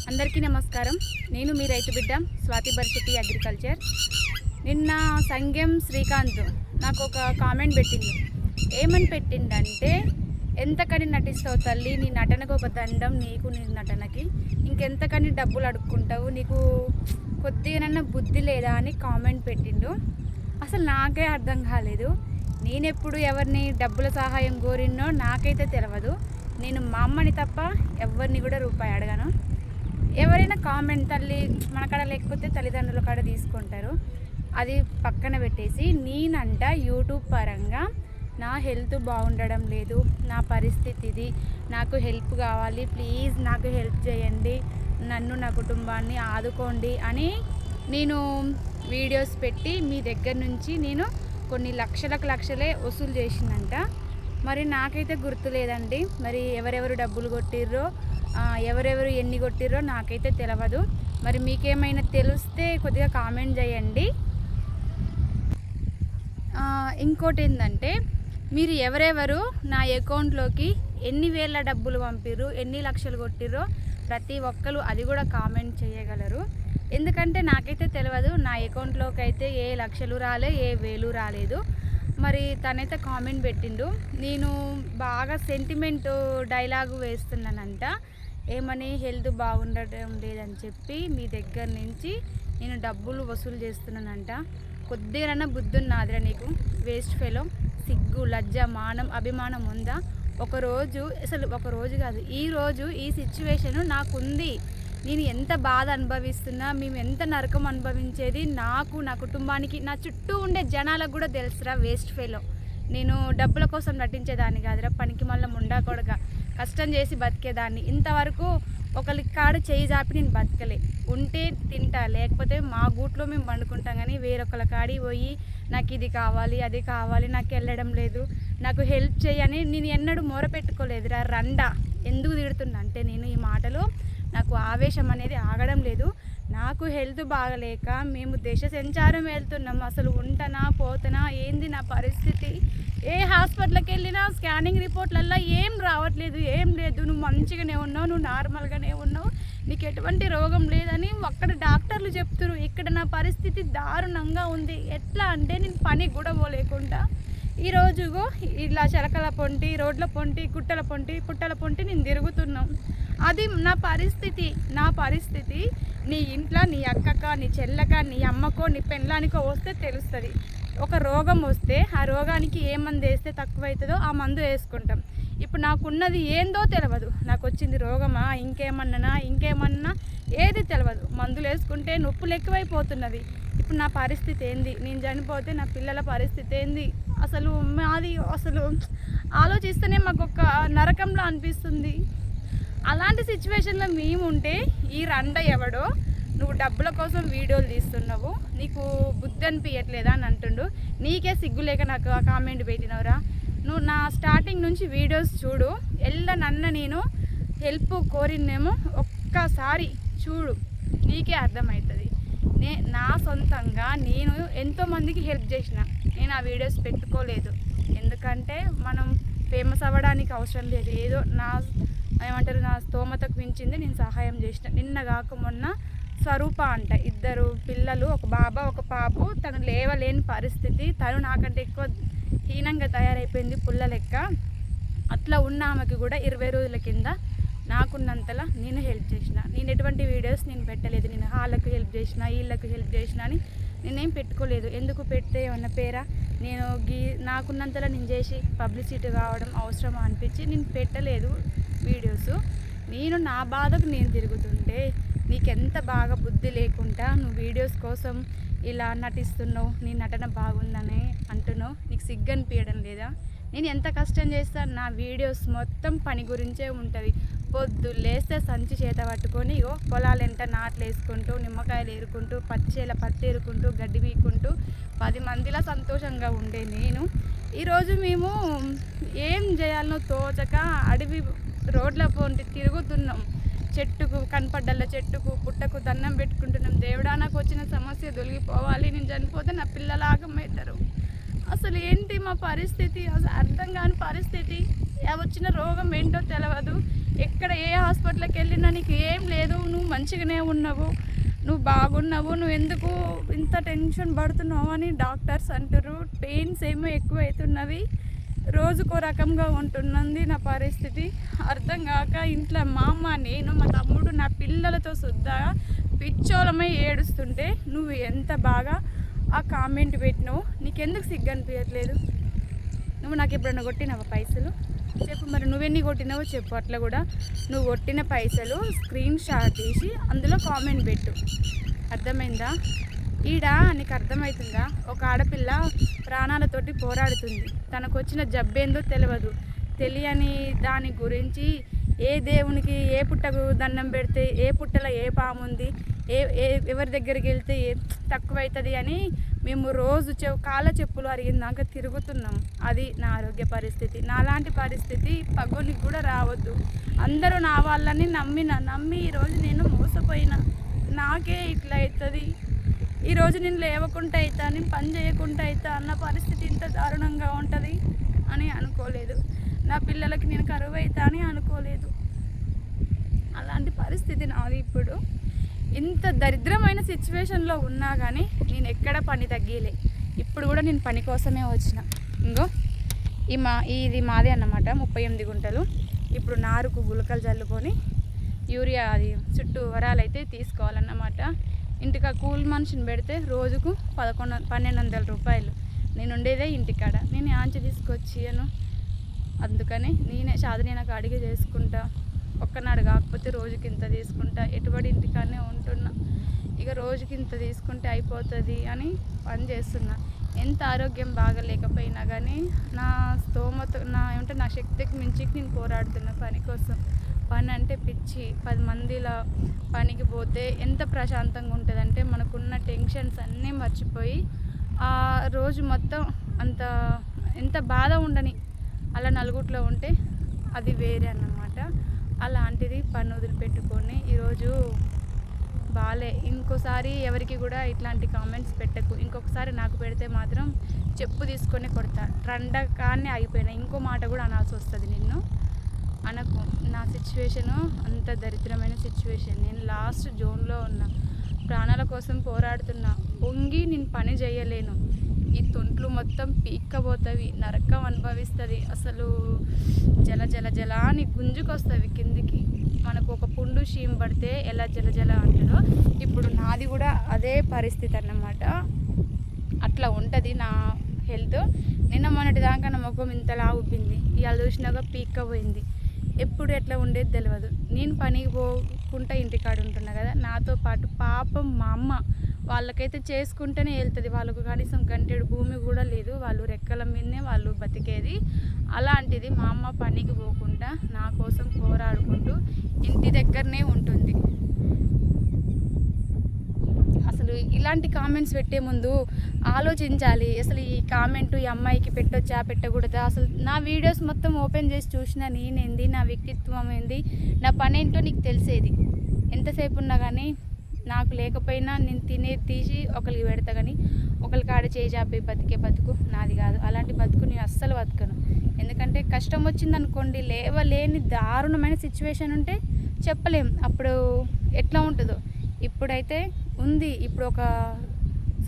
అందరికీ నమస్కారం. నేను మీ రైతు బిడ్డ స్వాతి బర్సిటీ అగ్రికల్చర్. నిన్న సంగెం శ్రీకాంత్ నాకు ఒక కామెంట్ పెట్టిండు. ఏమని పెట్టిండంటే, ఎంతకని నటిస్తావు తల్లి, నీ నటనకు ఒక దండం నీకు, నీ నటనకి ఇంకెంతకని డబ్బులు అడుక్కుంటావు, నీకు కొద్దిగానన్నా బుద్ధి లేదా అని కామెంట్ పెట్టిండు. అసలు నాకే అర్థం కాలేదు. నేనెప్పుడు ఎవరిని డబ్బుల సహాయం కోరినో నాకైతే తెలియదు. నేను మా అమ్మని తప్ప ఎవరిని కూడా రూపాయి అడగను. ఎవరైనా కామెంట్ తల్లి మన కాడ లేకపోతే తల్లిదండ్రుల కాడ తీసుకుంటారు. అది పక్కన పెట్టేసి, నేనంట యూట్యూబ్ పరంగా నా హెల్త్ బాగుండడం లేదు, నా పరిస్థితి ఇది, నాకు హెల్ప్ కావాలి, ప్లీజ్ నాకు హెల్ప్ చేయండి, నన్ను నా కుటుంబాన్ని ఆదుకోండి అని నేను వీడియోస్ పెట్టి మీ దగ్గర నుంచి నేను కొన్ని లక్షలే వసూలు చేసిందంట. మరి నాకైతే గుర్తులేదండి. మరి ఎవరెవరు డబ్బులు కొట్టిర్రో, ఎవరెవరు ఎన్ని కొట్టిర్రో నాకైతే తెలియదు. మరి మీకేమైనా తెలిస్తే కొద్దిగా కామెంట్ చేయండి. ఇంకోటి ఏంటంటే, మీరు ఎవరెవరు నా అకౌంట్లోకి ఎన్ని వేల డబ్బులు పంపిర్రు, ఎన్ని లక్షలు కొట్టిర్రో ప్రతి ఒక్కరు అది కూడా కామెంట్ చేయగలరు. ఎందుకంటే నాకైతే తెలియదు. నా అకౌంట్లోకి అయితే ఏ లక్షలు రాలే, ఏ వేలు రాలేదు. మరి తనైతే కామెంట్ పెట్టిండు. నేను బాగా సెంటిమెంట్ డైలాగు వేస్తున్నానంట. ఏమని, హెల్త్ బాగుండడం లేదని చెప్పి మీ దగ్గర నుంచి నేను డబ్బులు వసూలు చేస్తున్నానంట. కొద్దిగా బుద్ధి ఉన్నదిరా నీకు, వేస్ట్ ఫెలో. సిగ్గు, లజ్జ, మానం, అభిమానం ఉందా? ఒకరోజు కాదు, ఈరోజు ఈ సిచ్యువేషను నాకుంది. నేను ఎంత బాధ అనుభవిస్తున్నా, మేము ఎంత నరకం అనుభవించేది నాకు, నా కుటుంబానికి, నా చుట్టూ ఉండే జనాలకు కూడా తెలుసురా వేస్ట్ ఫెలో. నేను డబ్బుల కోసం నటించేదాన్ని కాదురా, పనికి మళ్ళీ ముండాకొడగా కష్టం చేసి బతికేదాన్ని. ఇంతవరకు ఒకరి కాడ చేయి జాపి నేను బతకలే. ఉంటే తింటా, లేకపోతే మా గూట్లో మేము పండుకుంటాం. కానీ వేరొకరి కాడికి పోయి నాకు ఇది కావాలి, అది కావాలి, నాకు వెళ్ళడం లేదు, నాకు హెల్ప్ చేయని నేను ఎన్నడూ మొరపెట్టుకోలేదురా. రండా ఎందుకు తిడుతున్నా అంటే, నేను ఈ మాటలు నాకు ఆవేశం అనేది ఆగడం లేదు. నాకు హెల్త్ బాగలేక మేము దేశ సంచారం వెళ్తున్నాం. అసలు ఉంటనా పోతనా ఏంది నా పరిస్థితి? ఏ హాస్పిటల్కి వెళ్ళినా స్కానింగ్ రిపోర్ట్లల్లో ఏం రావట్లేదు, ఏం లేదు, నువ్వు మంచిగానే ఉన్నావు, నువ్వు నార్మల్గానే ఉన్నావు, నీకు ఎటువంటి రోగం లేదని అక్కడ డాక్టర్లు చెప్తున్నారు. ఇక్కడ నా పరిస్థితి దారుణంగా ఉంది. ఎట్లా అంటే, నేను పని కూడా పోలేకుండా ఈరోజుగో ఇలా చిలకల పొంటి, రోడ్ల పొంటి, గుట్టల పొంటి, పుట్టల పొంటి నేను తిరుగుతున్నాం. అది నా పరిస్థితి. నీ ఇంట్లో నీ అక్కక, నీ చెల్లక, నీ అమ్మకో, నీ పెళ్ళానికో వస్తే తెలుస్తుంది. ఒక రోగం వస్తే ఆ రోగానికి ఏ మందు వేస్తే తక్కువవుతుందో ఆ మందు వేసుకుంటాం. ఇప్పుడు నాకున్నది ఏందో తెలియదు. నాకు వచ్చింది రోగమా, ఇంకేమన్నా ఏది తెలియదు. మందులు వేసుకుంటే నొప్పులు ఎక్కువైపోతున్నది. ఇప్పుడు నా పరిస్థితి ఏంది? నేను చనిపోతే నా పిల్లల పరిస్థితి ఏంది? అసలు ఆలోచిస్తేనే మాకు ఒక నరకంలో అనిపిస్తుంది. అలాంటి సిచ్యువేషన్లో మేము ఉంటే, ఈ రండ ఎవడో నువ్వు డబ్బుల కోసం వీడియోలు తీస్తున్నావు, నీకు బుద్ధి అనిపించట్లేదా అని అంటుండు. నీకే సిగ్గులేక నాకు ఆ కామెంట్ పెట్టినవరా? నువ్వు నా స్టార్టింగ్ నుంచి వీడియోస్ చూడు. నన్ను నేను హెల్ప్ కోరినేమో ఒక్కసారి చూడు, నీకే అర్థమవుతుంది. నా సొంతంగా నేను ఎంతోమందికి హెల్ప్ చేసిన. నేను ఆ వీడియోస్ పెట్టుకోలేదు. ఎందుకంటే మనం ఫేమస్ అవ్వడానికి అవసరం లేదు. ఏదో నా స్తోమతకు మించింది నేను సహాయం చేసిన. నిన్న కాక మొన్న స్వరూప అంట, 2 పిల్లలు, ఒక బాబా ఒక పాపు. తను లేవలేని పరిస్థితి. తను నాకంటే ఎక్కువ హీనంగా తయారైపోయింది, పుల్ల లెక్క. అట్లా ఉన్న ఆమెకి కూడా 20 రోజుల కింద నాకున్నంతలా నేను హెల్ప్ చేసిన. నేను ఎటువంటి వీడియోస్ నేను పెట్టలేదు. నేను వాళ్ళకు హెల్ప్ చేసిన, వీళ్ళకు హెల్ప్ చేసిన అని నేనేం పెట్టుకోలేదు. ఎందుకు పెడితే ఏమన్నా పేరా? నేను నాకున్నంతలా నేను చేసి పబ్లిసిటీ కావడం అవసరమా అనిపించి నేను పెట్టలేదు వీడియోస్. నేను నా బాధకు నేను తిరుగుతుంటే నీకెంత బాగా బుద్ధి లేకుండా నువ్వు వీడియోస్ కోసం ఇలా నటిస్తున్నావు, నీ నటన బాగుందని అంటున్నావు. నీకు సిగ్గు అనిపించడం లేదా? నేను ఎంత కష్టం చేస్తాను. నా వీడియోస్ మొత్తం పని గురించే ఉంటుంది. పొద్దు లేస్తే సంచి చేత పట్టుకొని పొలాలెంట నాట్లు వేసుకుంటూ, నిమ్మకాయలు ఏరుకుంటూ, పచ్చేల పత్తి ఏరుకుంటూ, గడ్డి వీకుంటూ 10 మందిలా సంతోషంగా ఉండే నేను ఈరోజు మేము ఏం చేయాలనో తోచక అడవి రోడ్ల పోంటి తిరుగుతున్నాం. చెట్టుకు కనపడ్డల్ల చెట్టుకు పుట్టకు దండం పెట్టుకుంటున్నాం. దేవుడా, నాకు వచ్చిన సమస్య తొలగిపోవాలి, నేను చనిపోతే నా పిల్లలు ఆగమవుతారు. అసలు ఏంటి మా పరిస్థితి? అసలు అర్థం కాని పరిస్థితి. వచ్చిన రోగం ఏంటో తెలియదు. ఎక్కడ ఏ హాస్పిటల్కి వెళ్ళినా నీకు ఏం లేదు, నువ్వు మంచిగానే ఉన్నావు, నువ్వు బాగున్నావు, నువ్వు ఎందుకు ఇంత టెన్షన్ పడుతున్నావు అని డాక్టర్స్ అంటారు. పెయిన్స్ ఏమో ఎక్కువ అవుతున్నవి, రోజుకో రకంగా ఉంటున్నది నా పరిస్థితి. అర్థం కాక ఇంట్లో మా అమ్మ, నేను, మా తమ్ముడు, నా పిల్లలతో శుద్ధగా పిచ్చోళమై ఏడుస్తుంటే నువ్వు ఎంత బాగా ఆ కామెంట్ పెట్టినావు. నీకెందుకు సిగ్గు అనిపించట్లేదు? నువ్వు నాకు ఎప్పుడన్నా కొట్టినావా పైసలు? చెప్పు మరి, నువ్వెన్ని కొట్టినావో చెప్పు. అట్లా కూడా నువ్వు కొట్టిన పైసలు స్క్రీన్ షాట్ తీసి అందులో కామెంట్ పెట్టు. అర్థమైందా? నీకు అర్థమవుతుందా? ఒక ఆడపిల్ల ప్రాణాలతోటి పోరాడుతుంది, తనకు వచ్చిన జబ్బేందో తెలియదు. తెలియని దాని గురించి ఏ దేవునికి ఏ పుట్టకు దండం పెడితే ఏ పుట్టలో ఏ పాము ఉంది, ఎవరి దగ్గరికి వెళ్తే తక్కువవుతుంది అని మేము రోజు కాళ్ళ చెప్పులు అరిగిందాక తిరుగుతున్నాం. అది నా ఆరోగ్య పరిస్థితి. నాలాంటి పరిస్థితి పగోనికి కూడా రావద్దు. అందరూ నా వాళ్ళని నమ్మి ఈరోజు నేను మోసపోయినా. నాకే ఇట్లా అవుతుంది, ఈరోజు నేను లేవకుండా అవుతా, నేను పని చేయకుండా అవుతా అన్న పరిస్థితి ఇంత దారుణంగా ఉంటుంది అని అనుకోలేదు. నా పిల్లలకి నేను కరువు అవుతా అని అనుకోలేదు. అలాంటి పరిస్థితి నాది ఇప్పుడు. ఇంత దరిద్రమైన సిచ్యువేషన్లో ఉన్నా కానీ నేను ఎక్కడ పని తగ్గలే. ఇప్పుడు కూడా నేను పని కోసమే వచ్చిన. ఇంకో ఇది మాదే అన్నమాట, 38 గుంటలు. ఇప్పుడు నారుకు గులకలు చల్లుకొని యూరియా అది చుట్టూ వరాలైతే తీసుకోవాలన్నమాట. ఇంటికి కూలి మనిషిని పెడితే రోజుకు 1200 రూపాయలు. నేను ఉండేదే ఇంటికాడ, నేను ఆంచి తీసుకొచ్చాను. అందుకని నేనే నాకు అడిగి చేసుకుంటా. ఒక్కనాడు కాకపోతే రోజుకి ఇంత తీసుకుంటా. ఎటువంటి ఇంటికాడనే ఉంటున్నా. ఇక రోజుకి ఇంత తీసుకుంటే అయిపోతుంది అని పని చేస్తున్నా. ఎంత ఆరోగ్యం బాగలేకపోయినా కానీ నా స్తోమత నా శక్తికి మించి నేను పోరాడుతున్నా పని కోసం. పని అంటే పిచ్చి. 10 మందిలా పనికి పోతే ఎంత ప్రశాంతంగా ఉంటుందంటే మనకున్న టెన్షన్స్ అన్నీ మర్చిపోయి ఆ రోజు మొత్తం ఎంత బాధ ఉండని అలా నలుగుట్లో ఉంటే అది వేరే అన్నమాట. అలాంటిది పని వదిలిపెట్టుకొని ఈరోజు బాలే. ఇంకోసారి ఎవరికి కూడా ఇట్లాంటి కామెంట్స్ పెట్టకు. ఇంకొకసారి నాకు పెడితే మాత్రం చెప్పు తీసుకొని కొడతా. కానీ అయిపోయినా ఇంకో మాట కూడా అనాల్సి వస్తుంది. నిన్ను అనకు. నా సిచ్యువేషను అంత దరిద్రమైన సిచ్యువేషన్. నేను లాస్ట్ జోన్లో ఉన్నా, ప్రాణాల కోసం పోరాడుతున్నా. పొంగి నేను పని చేయలేను. ఈ తొంట్లు మొత్తం పీక్కపోతవి, నరకం అనుభవిస్తుంది. అసలు జల అని గుంజుకొస్తవి కిందికి. మనకు ఒక పుండు షీం పడితే ఎలా జల అంటుందో ఇప్పుడు నాది కూడా అదే పరిస్థితి అన్నమాట. అట్లా ఉంటుంది నా హెల్త్. నిన్న మొన్నటి దాకా నా ముఖం ఇంతలా ఉబ్బింది, ఇవాళ చూసినాక పీక్కపోయింది. ఎప్పుడు ఎట్లా ఉండేది తెలియదు. నేను పనికి పోకుండా ఇంటికాడ ఉంటున్నా కదా, నాతో పాటు పాపం మా అమ్మ, వాళ్ళకైతే చేసుకుంటేనే వెళ్తుంది. వాళ్ళకు కనీసం గంటెడు భూమి కూడా లేదు, వాళ్ళు రెక్కల మీదనే వాళ్ళు బతికేది. అలాంటిది మా అమ్మ పనికి పోకుండా నా కోసం పోరాడుకుంటూ ఇంటి దగ్గరనే ఉంటుంది. అసలు ఇలాంటి కామెంట్స్ పెట్టే ముందు ఆలోచించాలి. అసలు ఈ కామెంట్ ఈ అమ్మాయికి పెట్టొచ్చా పెట్టకూడదా? అసలు నా వీడియోస్ మొత్తం ఓపెన్ చేసి చూసినా నేనేంది, నా వ్యక్తిత్వం ఏంది, నా పని ఏంటో నీకు తెలిసేది. ఎంతసేపు ఉన్నా కానీ నాకు లేకపోయినా నేను తీసి ఒకరికి పెడతా. కానీ ఒకరికి ఆడ చేయి చాపి బతికే బతుకు నాది కాదు. అలాంటి బతుకు నేను అస్సలు బతకను. ఎందుకంటే కష్టం వచ్చిందనుకోండి, లేవలేని దారుణమైన సిచ్యువేషన్ ఉంటే చెప్పలేం అప్పుడు ఎట్లా ఉంటుందో. ఇప్పుడైతే ఉంది. ఇప్పుడు ఒక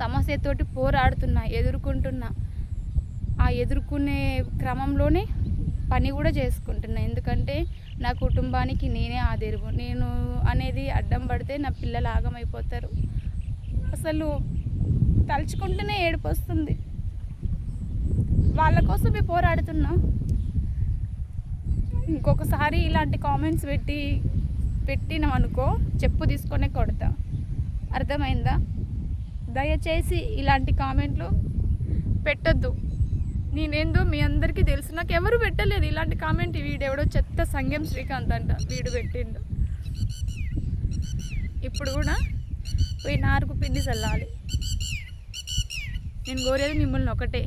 సమస్యతోటి పోరాడుతున్నా, ఎదుర్కొంటున్నా. ఆ ఎదుర్కొనే క్రమంలోనే పని కూడా చేసుకుంటున్నా. ఎందుకంటే నా కుటుంబానికి నేనే ఆదెరువు. నేను అనేది అడ్డం పడితే నా పిల్లలు ఆగమైపోతారు. అసలు తలుచుకుంటూనే ఏడుపు వస్తుంది. వాళ్ళ కోసమే పోరాడుతున్నా. ఇంకొకసారి ఇలాంటి కామెంట్స్ పెట్టినామనుకో చెప్పు తీసుకొనే కొడతా. అర్థమైందా? దయచేసి ఇలాంటి కామెంట్లు పెట్టొద్దు. నేనేందో మీ అందరికీ తెలుసు. నాకు ఎవరు పెట్టలేదు ఇలాంటి కామెంట్. వీడెవడో చెత్త సంగం శ్రీకాంత్ అంట, వీడు పెట్టిండు. ఇప్పుడు కూడా పోయి నారుకు పిండి చల్లాలి. నేను కోరేది మిమ్మల్ని ఒకటే,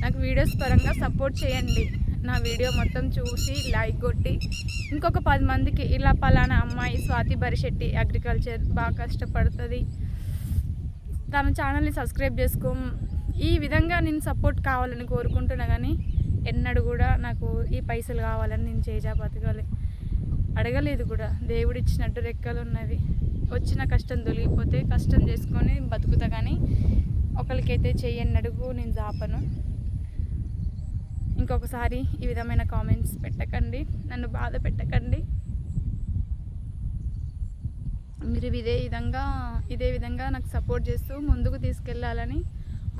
నాకు వీడియోస్ పరంగా సపోర్ట్ చేయండి. నా వీడియో మొత్తం చూసి లైక్ కొట్టి ఇంకొక 10 మందికి ఇలా పలానా అమ్మాయి స్వాతి బరిశెట్టి అగ్రికల్చర్ బాగా కష్టపడుతుంది, తన ఛానల్ని సబ్స్క్రైబ్ చేసుకో, ఈ విధంగా నేను సపోర్ట్ కావాలని కోరుకుంటున్నా. కానీ ఎన్నడూ కూడా నాకు ఈ పైసలు కావాలని నేను చేజాపతకాలి అడగలేదు కూడా. దేవుడిచ్చినట్టు రెక్కలు ఉన్నవి, వచ్చిన కష్టం తొలగిపోతే కష్టం చేసుకొని బతుకుతా, కానీ ఒకరికైతే చెయ్యన్నడుగు నేను జాపను. ఇంకొకసారి ఈ విధమైన కామెంట్స్ పెట్టకండి, నన్ను బాధ పెట్టకండి. మీరు ఇదే విధంగా నాకు సపోర్ట్ చేస్తూ ముందుకు తీసుకెళ్ళాలని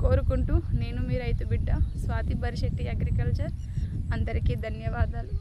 కోరుకుంటూ, నేను మీ రైతు బిడ్డ స్వాతి బరిశెట్టి అగ్రికల్చర్. అందరికీ ధన్యవాదాలు.